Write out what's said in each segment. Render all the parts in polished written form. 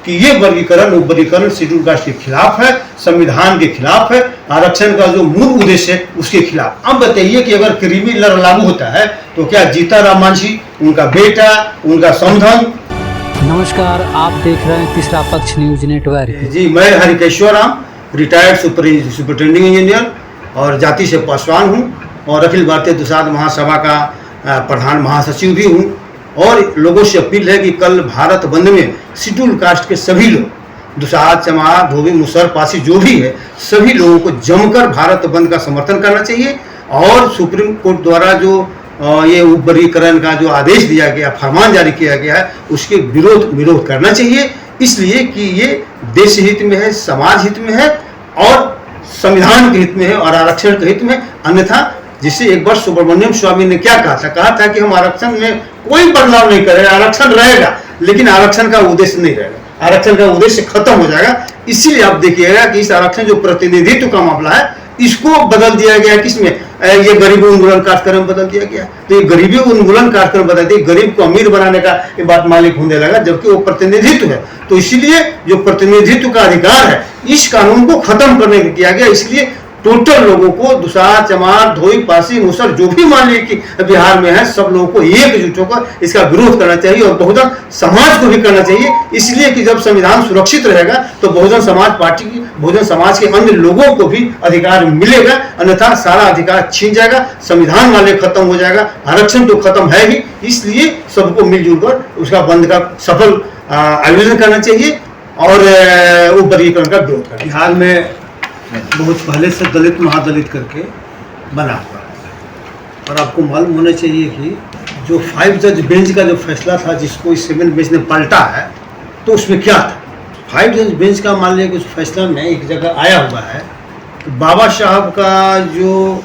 कि ये वर्गीकरण शेड्यूल कास्ट के खिलाफ है, संविधान के खिलाफ है, आरक्षण का जो मूल उद्देश्य है उसके खिलाफ। अब बताइए कि अगर क्रीमी लॉ लागू होता है तो क्या जीताराम मांझी, उनका बेटा, उनका समधन। नमस्कार, आप देख रहे हैं तीसरा पक्ष न्यूज नेटवर्क। जी, मैं Harikeshwar Ram, retired superintending engineer और जाति से पासवान हूँ और अखिल भारतीय दुसाध महासभा का प्रधान महासचिव भी हूँ। और लोगों से अपील है कि कल भारत बंद में शेड्यूल कास्ट के सभी लोग, दुसाध, चमार, धोबी, मुसहर, पासी जो भी है, सभी लोगों को जमकर भारत बंद का समर्थन करना चाहिए। और सुप्रीम कोर्ट द्वारा जो ये वर्गीकरण का जो आदेश दिया गया, फरमान जारी किया गया है, उसके विरोध करना चाहिए, इसलिए कि ये देश हित में है, समाज हित में है और संविधान के हित में है और आरक्षण के हित में। अन्यथा जिसे एक बार सुब्रमण्यम स्वामी ने क्या कहा था कि हम आरक्षण में कोई बदलाव नहीं करेंगे, आरक्षण रहेगा लेकिन आरक्षण का उद्देश्य नहीं रहेगा, आरक्षण का उद्देश्य खत्म हो जाएगा। इसीलिए आप देखिएगा कि इस आरक्षण जो प्रतिनिधित्व का मामला है इसको बदल दिया गया, किसमें, ये गरीबी उन्मूलन कार्यक्रम बदल दिया गया। तो ये गरीबी उन्मूलन कार्यक्रम बदल दिया, गरीब को अमीर बनाने का ये बात मालिक होने लगा, जबकि वो प्रतिनिधित्व है। तो इसीलिए जो प्रतिनिधित्व का अधिकार है इस कानून को खत्म करने के किया गया। इसलिए टोटल लोगों को, दुसाध, चमार, धोई, पासी, मुसहर जो भी मान लीजिए कि बिहार में है, सब लोगों को एकजुट होकर इसका विरोध करना चाहिए और बहुजन समाज को भी करना चाहिए। इसलिए कि जब संविधान सुरक्षित रहेगा तो बहुजन समाज पार्टी की, बहुजन समाज के अन्य लोगों को भी अधिकार मिलेगा, अन्यथा सारा अधिकार छीन जाएगा, संविधान वाले खत्म हो जाएगा, आरक्षण तो खत्म है ही। इसलिए सबको मिलजुल कर उसका बंद का सफल आयोजन करना चाहिए और वो वर्गीकरण का विरोध करना। बिहार में बहुत पहले से दलित महादलित करके बना हुआ है और आपको मालूम होना चाहिए कि जो 5 जज बेंच का जो फैसला था जिसको इस 7 बेंच ने पलटा है, तो उसमें क्या था। 5 जज बेंच का मान लीजिए उस फैसला में एक जगह आया हुआ है कि बाबा साहब का जो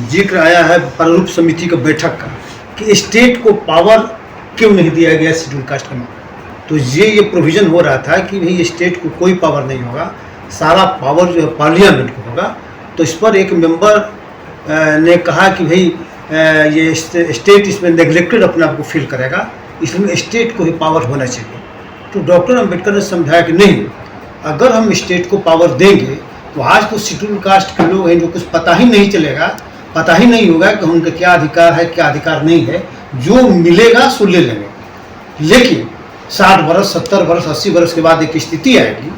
जिक्र आया है प्रारूप समिति का बैठक का, कि स्टेट को पावर क्यों नहीं दिया गया शेड्यूल कास्ट का मामला। तो ये प्रोविज़न हो रहा था कि भाई स्टेट को कोई पावर नहीं होगा, सारा पावर जो है पार्लियामेंट को होगा। तो इस पर एक मेंबर ने कहा कि भाई ये स्टेट इसमें नेग्लेक्टेड अपने आप को फील करेगा, इसमें स्टेट को ही पावर होना चाहिए। तो डॉक्टर अम्बेडकर ने समझाया कि नहीं, अगर हम स्टेट को पावर देंगे तो आज तो शेड्यूल कास्ट के लोग हैं जो कुछ पता ही नहीं चलेगा, पता ही नहीं होगा कि उनका क्या अधिकार है क्या अधिकार नहीं है, जो मिलेगा सो ले लेंगे। लेकिन 60 वर्ष, 70 वर्ष, 80 वर्ष के बाद एक स्थिति आएगी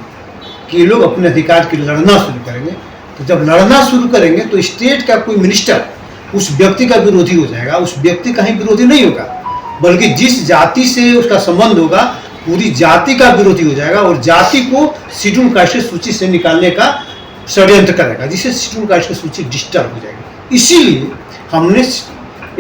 कि लोग अपने अधिकार के लिए लड़ना शुरू करेंगे। तो जब लड़ना शुरू करेंगे तो स्टेट का कोई मिनिस्टर उस व्यक्ति का विरोधी हो जाएगा, उस व्यक्ति का ही विरोधी नहीं होगा, बल्कि जिस जाति से उसका संबंध होगा पूरी जाति का विरोधी हो जाएगा और जाति को शेड्यूल कास्ट की सूची से निकालने का षड्यंत्र करेगा, जिससे शेड्यूल कास्ट की सूची डिस्टर्ब हो जाएगी। इसीलिए हमने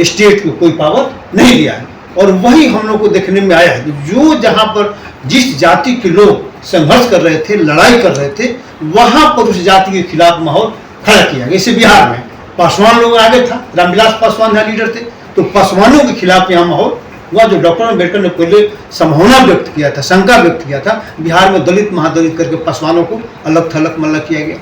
स्टेट को कोई पावर नहीं दिया है और वही हम लोग को देखने में आया है जो जहाँ पर जिस जाति के लोग संघर्ष कर रहे थे, लड़ाई कर रहे थे, वहां पर उस जाति के खिलाफ माहौल खड़ा किया गया। जैसे बिहार में पासवान लोग आगे था, रामविलास पासवान यहाँ लीडर थे, तो पासवानों के खिलाफ यहाँ माहौल हुआ। जो डॉक्टर अम्बेडकर ने पहले संभावना व्यक्त किया था, शंका व्यक्त किया था, बिहार में दलित महादलित करके पासवानों को अलग थलग मल्लग किया गया।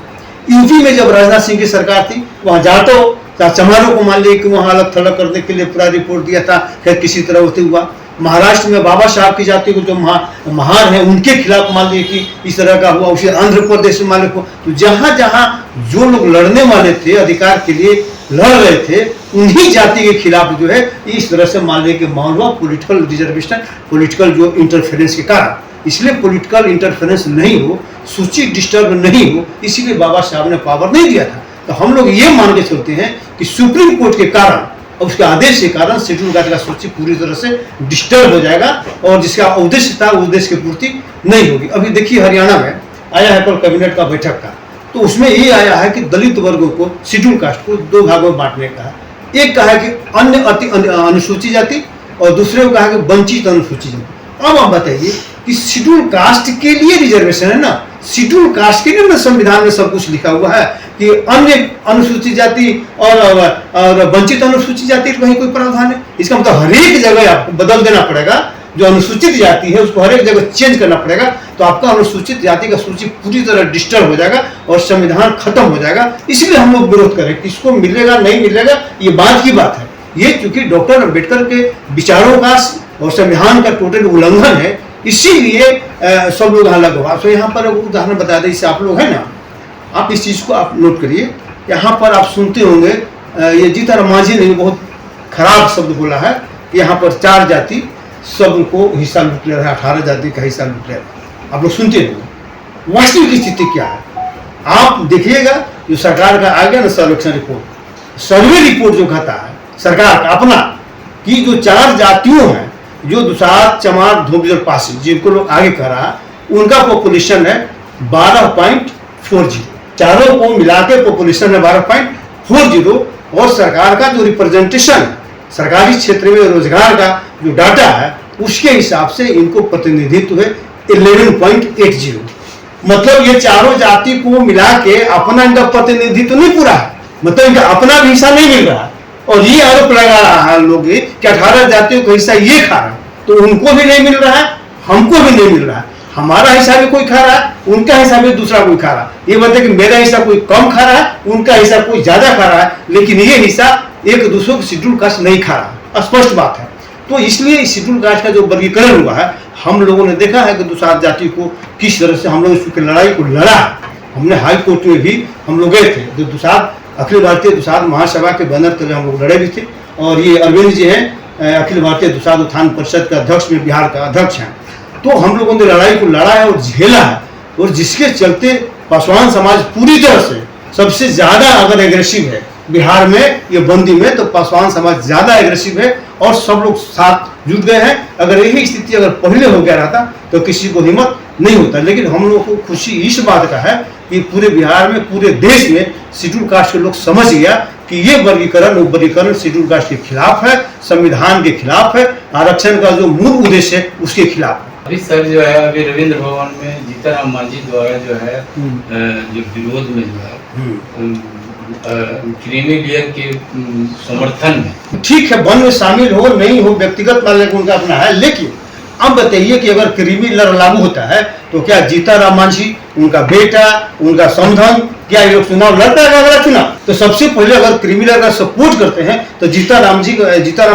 यूपी में जब राजनाथ सिंह की सरकार थी, वहाँ जाटों चमारों को मान लिया कि वहाँ अलग थलग करने के लिए पूरा रिपोर्ट दिया था, फिर किसी तरह होते हुआ। महाराष्ट्र में बाबा साहब की जाति को जो महार है उनके खिलाफ मान लिए कि इस तरह का हुआ। उसी आंध्र प्रदेश में मान लिया, तो जहाँ जहाँ जो लोग लड़ने वाले थे, अधिकार के लिए लड़ रहे थे, उन्हीं जाति के खिलाफ जो है इस तरह से मान लिया कि माहौल हुआ, पॉलिटिकल रिजर्वेशन, पॉलिटिकल जो इंटरफेरेंस के कारण। इसलिए पॉलिटिकल इंटरफेरेंस नहीं हो, सूची डिस्टर्ब नहीं हो, इसीलिए बाबा साहब ने पावर नहीं दिया था। तो हम लोग ये मान के चलते हैं कि सुप्रीम कोर्ट के कारण और उसके आदेश के कारण शेड्यूल कास्ट का सूची पूरी तरह से डिस्टर्ब हो जाएगा और जिसका उद्देश्य था उद्देश्य की पूर्ति नहीं होगी। अभी देखिए हरियाणा में आया है कल कैबिनेट का बैठक का, तो उसमें ये आया है कि दलित वर्गों को, शेड्यूल कास्ट को 2 भागों में बांटने का। एक कहा है कि अन्य अति अनुसूचित जाति और दूसरे को कहा है कि वंचित अनुसूचित जाति। अब आप बताइए कि शेड्यूल कास्ट के लिए रिजर्वेशन है ना, शेड्यूल कास्ट के लिए संविधान में सब कुछ लिखा हुआ है कि अन्य अनुसूचित जाति और वंचित अनुसूचित जाति कहीं कोई प्रावधान है। इसका मतलब हर एक जगह आपको बदल देना पड़ेगा, जो अनुसूचित जाति है उसको हर एक जगह चेंज करना पड़ेगा, तो आपका अनुसूचित जाति का सूची पूरी तरह डिस्टर्ब हो जाएगा और संविधान खत्म हो जाएगा। इसलिए हम लोग विरोध करें, किसको मिलेगा नहीं मिलेगा ये बात की बात है। ये चूंकि डॉक्टर अम्बेडकर के विचारों का और संविधान का टोटल उल्लंघन है, इसीलिए सब लोग अलग हुआ। तो यहाँ पर उदाहरण बता दें, इससे आप लोग हैं ना, आप इस चीज़ को आप नोट करिए। यहाँ पर आप सुनते होंगे ये जीतन मांझी ने बहुत खराब शब्द बोला है, यहाँ पर 4 जाति सबको हिस्सा लूट ले रहा है, 18 जाति का हिस्सा लूट ले रहा है। आप लोग सुनते होंगे। वास्तविक स्थिति क्या है आप देखिएगा। जो सरकार का आ गया ना सर्वेक्षण रिपोर्ट, सर्वे रिपोर्ट जो कहता है सरकार का अपना, कि जो 4 जातियों हैं, जो दुसाध, चमार, धोबी और पासी, जिनको लोग आगे कह रहा है, उनका पॉपुलेशन है 12.40। चारों को मिला के पॉपुलेशन है 12.40। और सरकार का जो रिप्रेजेंटेशन है सरकारी क्षेत्र में रोजगार का जो डाटा है, उसके हिसाब से इनको प्रतिनिधित्व है 11.80। मतलब ये चारों जाति को मिला के अपना इनका प्रतिनिधित्व नहीं पूरा है, मतलब इनका अपना भी हिस्सा नहीं मिल रहा है। और ये आरोप लगा रहा है लोग कि 18 जातियों का हिस्सा ये खा रहा है, तो उनको भी नहीं मिल रहा है, हमको भी नहीं मिल रहा है। हमारा हिस्सा भी कोई खा रहा है, उनका हिस्सा भी दूसरा कोई खा रहा है। ये बताए कि मेरा हिस्सा कोई कम खा रहा है, उनका हिस्सा कोई ज्यादा खा रहा है, लेकिन ये हिस्सा एक दूसरे को शेड्यूल कास्ट नहीं खा रहा। स्पष्ट बात है। तो इसलिए शेड्यूल कास्ट का जो वर्गीकरण हुआ है, हम लोगों ने देखा है कि दुसाध जाति को किस तरह से हम लोग इसकी लड़ाई को लड़ा है। हमने हाई कोर्ट में भी हम लोग गए थे, जो दुसाध अखिल भारतीय दुसाध महासभा के बैनर तले हम लोग लड़े भी थे। और ये अरविंद जी हैं, अखिल भारतीय दुसाध उत्थान परिषद का अध्यक्ष में बिहार का अध्यक्ष हैं। तो हम लोगों ने लड़ाई को लड़ा है और झेला है, और जिसके चलते पासवान समाज पूरी तरह से सबसे ज्यादा अगर एग्रेसिव है बिहार में ये बंदी में, तो पासवान समाज ज्यादा एग्रेसिव है और सब लोग साथ जुट गए हैं। अगर यही स्थिति अगर पहले हो गया रहता तो किसी को हिम्मत नहीं होता। लेकिन हम लोग को खुशी इस बात का है कि पूरे बिहार में, पूरे देश में शेड्यूल कास्ट के लोग समझ गया कि ये वर्गीकरण शेड्यूल कास्ट के खिलाफ है, संविधान के खिलाफ है, आरक्षण का जो मूल उद्देश्य है उसके खिलाफ है। अभी सर जो है, अभी रविंद्र भवन में जीतन मांझी द्वारा जो है जो विरोध में जो है क्रीमी लेयर के समर्थन में, ठीक है, वन में शामिल हो नहीं हो व्यक्तिगत मामले उनका अपना है। लेकिन अब बताइए कि अगर क्रीमी लेयर लागू होता है तो क्या जीतन मांझी, उनका बेटा, उनका समधन, क्या ये लोग चुनाव लड़ता है? अगला चुनाव तो सबसे पहले अगर क्रीमी लेयर का सपोर्ट करते हैं तो जीतन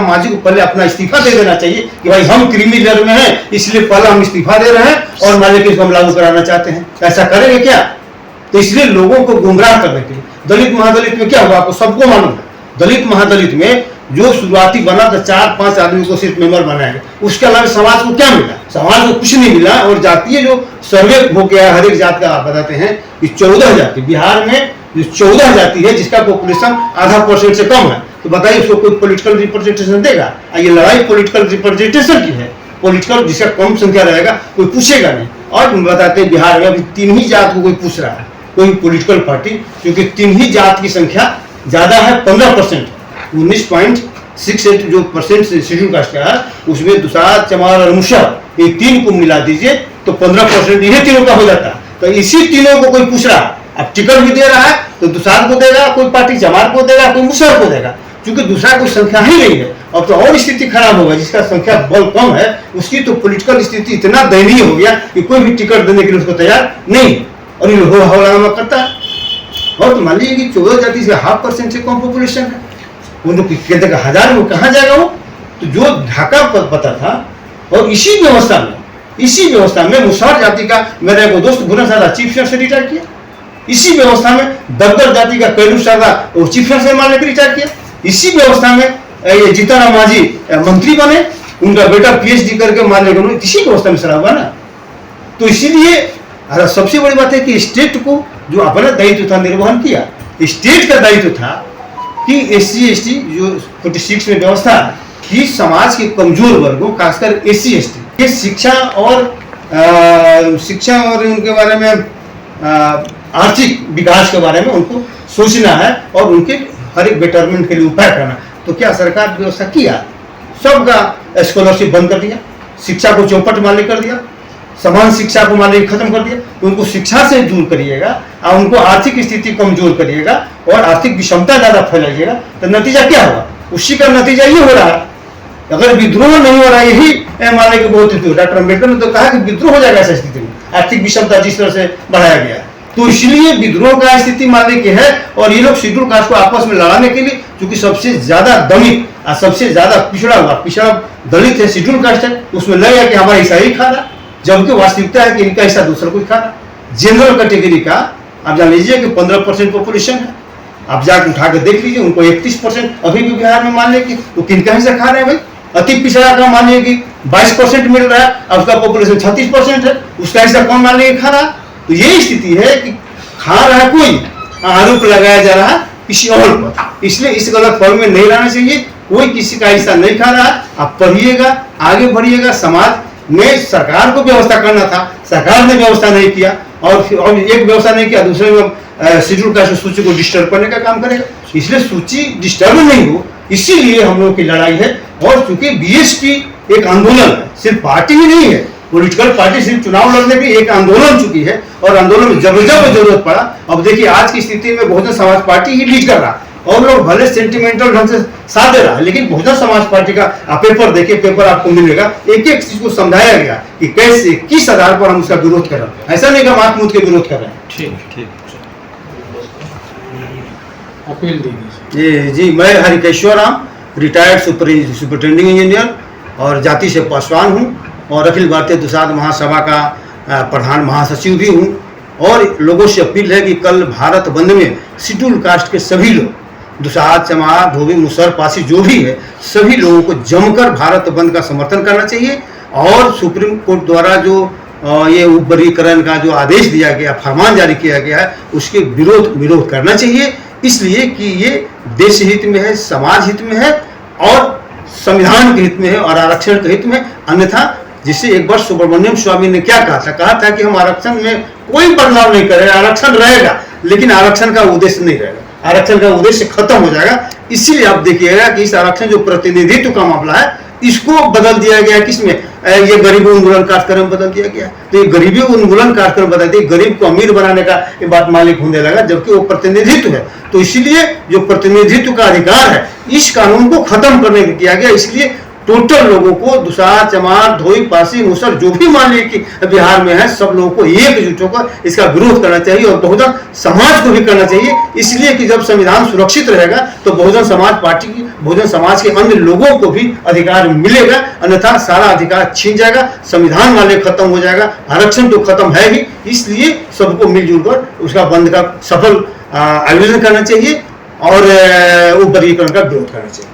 मांझी को पहले अपना इस्तीफा दे देना चाहिए कि भाई हम क्रीमी लेयर में हैं, इसलिए पहले हम इस्तीफा दे रहे हैं और माले के हम लागू कराना चाहते हैं। ऐसा करेंगे क्या? तो इसलिए लोगों को गुमराह करने के लिए दलित महादलित में क्या हुआ आपको सबको मालूम है। दलित महादलित में जो शुरुआती बना तो 4-5 आदमी को सिर्फ मेंबर बनाएंगे, उसके अलावा समाज को क्या मिला? समाज को कुछ नहीं मिला। और जातीय जो सर्वे हो गया हर एक जात का, आप बताते हैं कि 14 जाति बिहार में जो 14 जाति है जिसका पॉपुलेशन 0.5% से कम है, तो बताइए उसको कोई पॉलिटिकल रिप्रेजेंटेशन देगा? ये लड़ाई पॉलिटिकल रिप्रेजेंटेशन की है। पॉलिटिकल जिसका कम संख्या रहेगा कोई पूछेगा नहीं। और बताते हैं बिहार में अभी 3 ही जात को कोई पूछ रहा है, कोई पॉलिटिकल पार्टी, क्योंकि 3 ही जात की संख्या ज्यादा है 15%। 19.68 जो परसेंट शेड्यूल कास्ट का है उसमें दुसाध, चमार और मुसहर ये 3 को मिला दीजिए तो 15% ये तीनों का हो जाता है। तो इसी तीनों को कोई पूछ रहा है, अब टिकट भी दे रहा है तो दुसाध को देगा कोई पार्टी, चमार को देगा कोई, मुसहर को देगा, क्योंकि दूसरा कोई संख्या ही नहीं है। अब तो और स्थिति खराब होगा, जिसका संख्या बल कम है उसकी तो पॉलिटिकल स्थिति इतना दयनीय हो गया कि कोई भी टिकट देने के लिए उसको तैयार नहीं, और ये हौला करता है। और तो मान लीजिए कि 14 जाति से 0.5% से कम पॉपुलेशन है, उनको कहते हैं 1000 में कहाँ जाएगा वो? तो जो ढाका पता था। और इसी व्यवस्था में मुसहर जाति का मेरा एक दोस्त गुना सरदार चीफ मिनिस्टर से रिटायर किया। इसी व्यवस्था में दबगर जाति का कैलू सरदार वो चीफ मिनिस्टर मान लेकर रिटायर किया। इसी व्यवस्था में ये जीतन मांझी मंत्री बने, उनका बेटा PhD करके मान लेकर, इसी व्यवस्था में सरा हुआ ना। तो इसीलिए सबसे बड़ी बात है कि स्टेट को जो अपना दायित्व था निर्वहन किया। स्टेट का दायित्व था कि SC/ST जो 46 में व्यवस्था कि समाज के कमजोर वर्गों खासकर SC/ST के शिक्षा और उनके बारे में आर्थिक विकास के बारे में उनको सोचना है और उनके हर एक बेटरमेंट के लिए उपाय करना। तो क्या सरकार व्यवस्था किया? सबका स्कॉलरशिप बंद कर दिया, शिक्षा को चौपट मान्य कर दिया, समान शिक्षा को मान लीजिए खत्म कर दिया। तो उनको शिक्षा से दूर करिएगा और उनको आर्थिक स्थिति कमजोर करिएगा और आर्थिक विषमता ज्यादा फैलाइएगा, तो नतीजा क्या होगा? उसी का नतीजा ये हो रहा है। अगर विद्रोह नहीं हो रहा है, यही मानने की बहुत स्थिति। डॉक्टर अम्बेडकर ने तो कहा कि विद्रोह हो जाएगा ऐसा स्थिति में, आर्थिक विषमता जिस तरह से बढ़ाया गया। तो इसलिए विद्रोह का स्थिति मानने की है। और ये लोग शेड्यूल कास्ट को आपस में लड़ाने के लिए, क्योंकि सबसे ज्यादा दलित और सबसे ज्यादा पिछड़ा दलित है, शेड्यूल कास्ट है, उसमें लगेगा कि हमारा हिस्सा ही खा रहा। जबकि वास्तविकता है कि इनका हिस्सा दूसरा कोई खा रहा है। जनरल कैटेगरी का आप जान लीजिए कि 15% पॉपुलेशन है, आप जाकर उठा के देख लीजिए, उनको 31% अभी भी बिहार में मान लीजिए कि वो किनका हिस्सा खा रहे हैं भाई। अति पिछड़ा का मान लीजिए कि 22% मिल रहा है और उसका पॉपुलेशन 36% है, उसका हिस्सा कौन मान लीजिए खा रहा है। तो यही स्थिति है कि खा रहा है कोई, आरोप लगाया जा रहा है किसी और पर, इसलिए इस गलत फॉर्म में नहीं रहना चाहिए। कोई किसी का हिस्सा नहीं खा रहा है। आप पढ़िएगा, आगे बढ़िएगा। समाज में सरकार को व्यवस्था करना था, सरकार ने व्यवस्था नहीं किया, और एक व्यवस्था नहीं किया, दूसरे में शेड्यूल कास्ट सूची को डिस्टर्ब करने का काम करेगा। इसलिए सूची डिस्टर्ब नहीं हो, इसीलिए हम लोगों की लड़ाई है। और चूंकि बीएसपी एक आंदोलन है, सिर्फ पार्टी ही नहीं है, पॉलिटिकल पार्टी सिर्फ चुनाव लड़ने की एक आंदोलन चुकी है, और आंदोलन में जब जरूरत पड़ा। अब देखिए आज की स्थिति में बहुजन समाज पार्टी ही लीड कर रहा, और लोग भले सेंटिमेंटल ढंग से साथ दे रहा है, लेकिन बहुजन समाज पार्टी का आप पेपर देखिए, पेपर आपको मिलेगा, एक एक चीज को समझाया गया कि कैसे किस आधार पर हम उसका विरोध कर रहे हैं। ऐसा नहीं कि हम आंख मूंद के विरोध कर रहे हैं। ठीक अपील दीजिए। जी, मैं Harikeshwar Ram, retired superintending engineer और जाति से पासवान हूँ, और अखिल भारतीय दुसाध महासभा का प्रधान महासचिव भी हूँ। और लोगों से अपील है कि कल भारत बंद में शेड्यूल कास्ट के सभी लोग, दुसाध, चमार, धोबी, मुसहर, पासी जो भी है, सभी लोगों को जमकर भारत बंद का समर्थन करना चाहिए। और सुप्रीम कोर्ट द्वारा जो ये उपवर्गीकरण का जो आदेश दिया गया, फरमान जारी किया गया है, उसके विरोध करना चाहिए, इसलिए कि ये देश हित में है, समाज हित में है, और संविधान के हित में है, और आरक्षण के हित में। अन्यथा जिसे एक बार सुब्रमण्यम स्वामी ने क्या कहा था कि हम आरक्षण में कोई बदलाव नहीं करेंगे, आरक्षण रहेगा, लेकिन आरक्षण का उद्देश्य नहीं रहेगा, आरक्षण का उद्देश्य खत्म हो जाएगा। इसीलिए आप देखिएगा कि इस आरक्षण जो प्रतिनिधित्व का मामला है, इसको बदल दिया गया, किसमें, ये गरीबी उन्मूलन कार्यक्रम बदल दिया गया। तो ये गरीबी उन्मूलन कार्यक्रम बदल दिया, गरीब को अमीर बनाने का ये बात मालिक होने लगा, जबकि वो प्रतिनिधित्व है। तो इसीलिए जो प्रतिनिधित्व का अधिकार है, इस कानून को खत्म करने को किया गया। इसलिए टोटल लोगों को, दुसाध, चमार, धोई, पासी, मुसहर जो भी मान लीजिए कि बिहार में है, सब लोगों को एकजुट होकर इसका विरोध करना चाहिए, और बहुजन समाज को भी करना चाहिए। इसलिए कि जब संविधान सुरक्षित रहेगा तो बहुजन समाज पार्टी की, बहुजन समाज के अन्य लोगों को भी अधिकार मिलेगा, अन्यथा सारा अधिकार छीन जाएगा, संविधान वाले खत्म हो जाएगा, आरक्षण तो खत्म है ही। इसलिए सबको मिलजुल कर उसका बंद का सफल आयोजन करना चाहिए, और उपवर्गीकरण का विरोध करना चाहिए।